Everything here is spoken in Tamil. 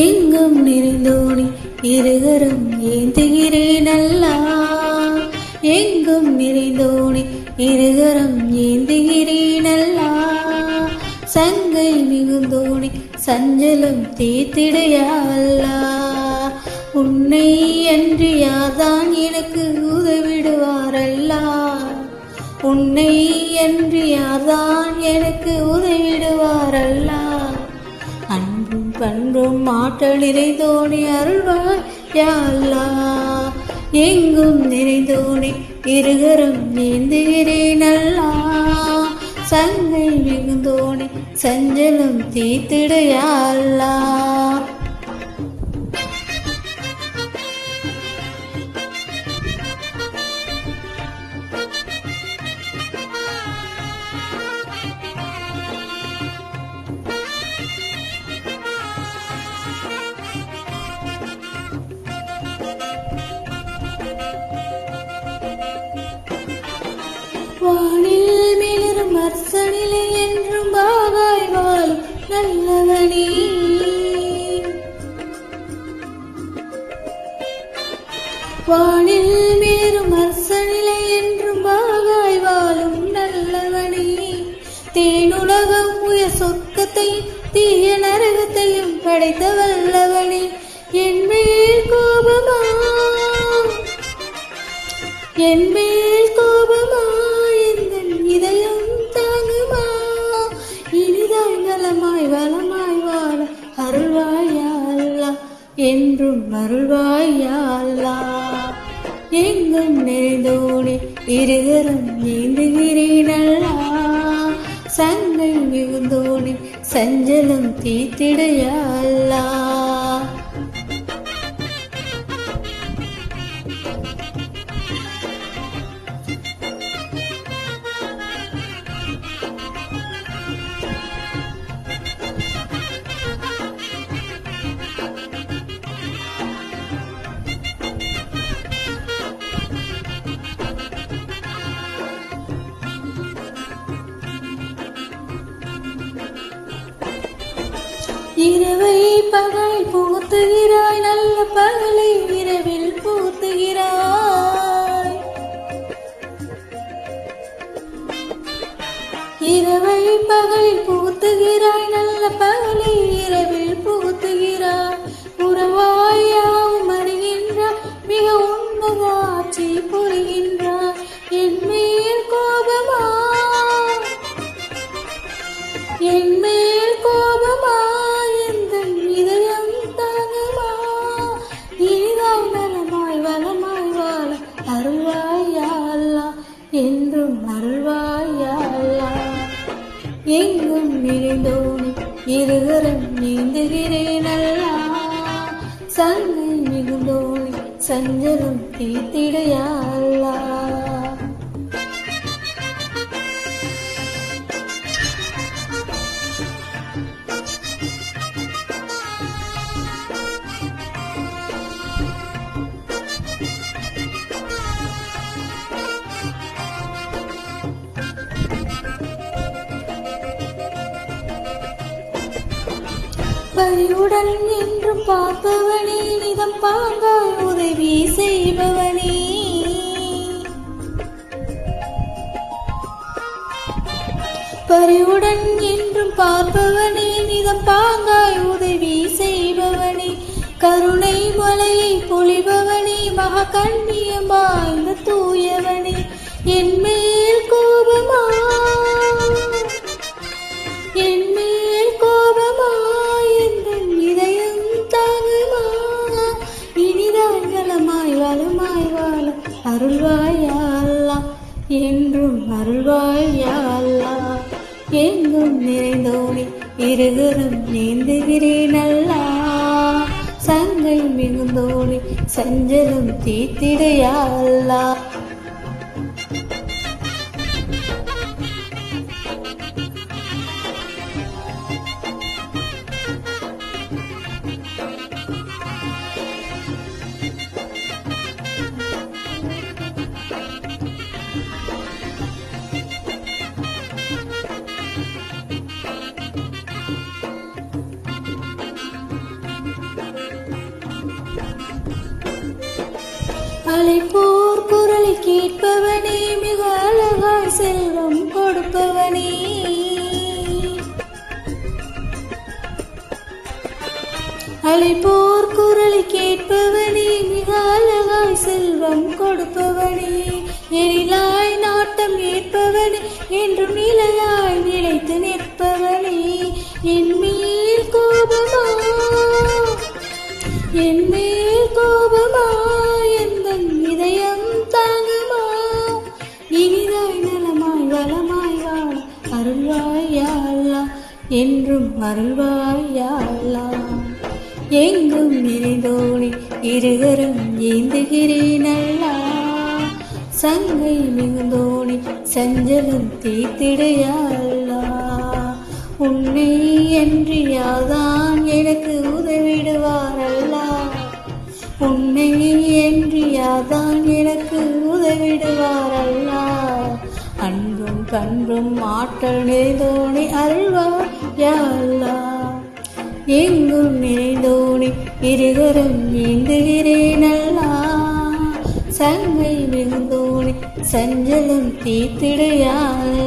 எங்கும் நிறைந்தோனி இருகரம் ஏந்துகிறேன் அல்லா. எங்கும் நிறைந்தோனி இருகரம் ஏந்துகிறேன் அல்லா. சங்கை மிகுந்தோனி சஞ்சலம் தீர்த்திடையா அல்லா. உன்னை அன்று யார்தான் எனக்கு உதவிடுவாரல்லா. உன்னை அன்று யார்தான் எனக்கு உதவிடுவாரல்லா. அன்பும் பண்பும் ஆற்றல் நிறைந்தோனி அருள்வாய் யா அல்லாஹ். எங்கும் நிறைந்தோனி இருகரம் ஏந்துகிறேன் அல்லாஹ். சங்கை மிகுந்தோனி சஞ்சலம் தீர்த்திட யா அல்லாஹ். வானில் மிளரும் அரசனிலே என்றும் பாகாய் வாழும் நல்லவனே. வானில் மிளரும் அரசனிலே என்றும் பாகாய் வாழும் நல்லவனே. தேனுலகம் உயர் சொர்க்கத்தையும் தீய நரகத்தையும் படைத்த வல்லவனே. என் மேல் கோபமா, என் மேல் கோபமா, இதயம் தாங்குமா, இனிதாய் நலமாய் வளமாய் வாழ அருள்வாய் யா அல்லாஹ். என்றும் அருள்வாய் யா அல்லாஹ். எங்கும் நிறைந்தோனி இருகரம் ஏந்துகிறேன் அல்லாஹ். சங்கை மிகுந்தோனி சஞ்சலம் தீர்த்திட யா அல்லாஹ். இரவை பகல் பூத்துகிறாய், நல்ல பகலை இரவில் பூத்துகிறாய். இரவை பகல் பூத்துகிறாய், நல்ல பகலை இரவில் பூத்துகிறாய். உறவாயாவும் அறிகின்றாய், மிக உன்னத ஆட்சி புரிகின்றாய். என் மேல் கோபமா, என் மேல் கோபமா, என்றும் அருள்வாய் யா அல்லாஹ். எங்கும் நிறைந்தோனி இருகரம் நீந்துகிறேன் அல்லாஹ். சங்கை மிகுந்தோனி சஞ்சலம் தீர்த்திட யா அல்லாஹ். பரிவுடன் என்றும் பார்ப்பவனே, நிதம் பாங்காய் உதவி செய்பவனே. பரிவுடன் என்றும் பார்ப்பவனே, நிதம் பாங்காய் உதவி செய்பவனே. கருணை மலையை பொழிபவனே, மகா கண்ணியம் வாய்ந்த தூயவனே. என் மேல் கோபமா, என் மேல் கோபமா, வளமாய் வாழ அருள்வாய் யா அல்லாஹ். என்றும் அருள்வாய் யா அல்லாஹ். எங்கும் நிறைந்தோனே இருகரம் நீந்துகிறேன் அல்லா. சங்கை மிகுந்தோனே சஞ்சலம் தீர்த்திடையா அல்லா. அழைப்போர் குரலை கேட்பவனே, மிக அழகாய் செல்வம் கொடுப்பவனே. அழைப்போர் குரலை கேட்பவனே, மிக அழகாய் செல்வம் கொடுப்பவனே. எழிலாய் நாட்டம் ஏற்பவனே, என்றும் நிலையாய் நிலைத்து நிற்பவனே. என் மேல் கோபமா, என் மேல் கோபமா, எந்தன் இதயம் தாங்குமா. இனிதாய் நலமாய் வளமாய் வாழ அருள்வாய் யா அல்லாஹ், என்றும் அருள்வாய் யா அல்லாஹ். எங்கும் நிறைந்தோனே இருகரம் ஏந்துகிறேன் அல்லா. சங்கை மிகுந்தோனே சஞ்சலம் தீர்த்திடையா அல்லாஹ். உன்னை என்று யாதான் எனக்கு உதவிடுவார் அல்லாஹ். உன்னை என்று யாதான் எனக்கு உதவிடுவார் அல்லாஹ். அன்பும் பண்பும் ஆற்றல் நிறைந்தோனே அருள்வார் யா அல்லாஹ். எங்கும் நிறைந்தோனே இருகரம் ஏந்துகிறேன் அல்லா. சங்கை மிகுந்தோனே சஞ்சலம் தீர்த்திடையா அல்லா.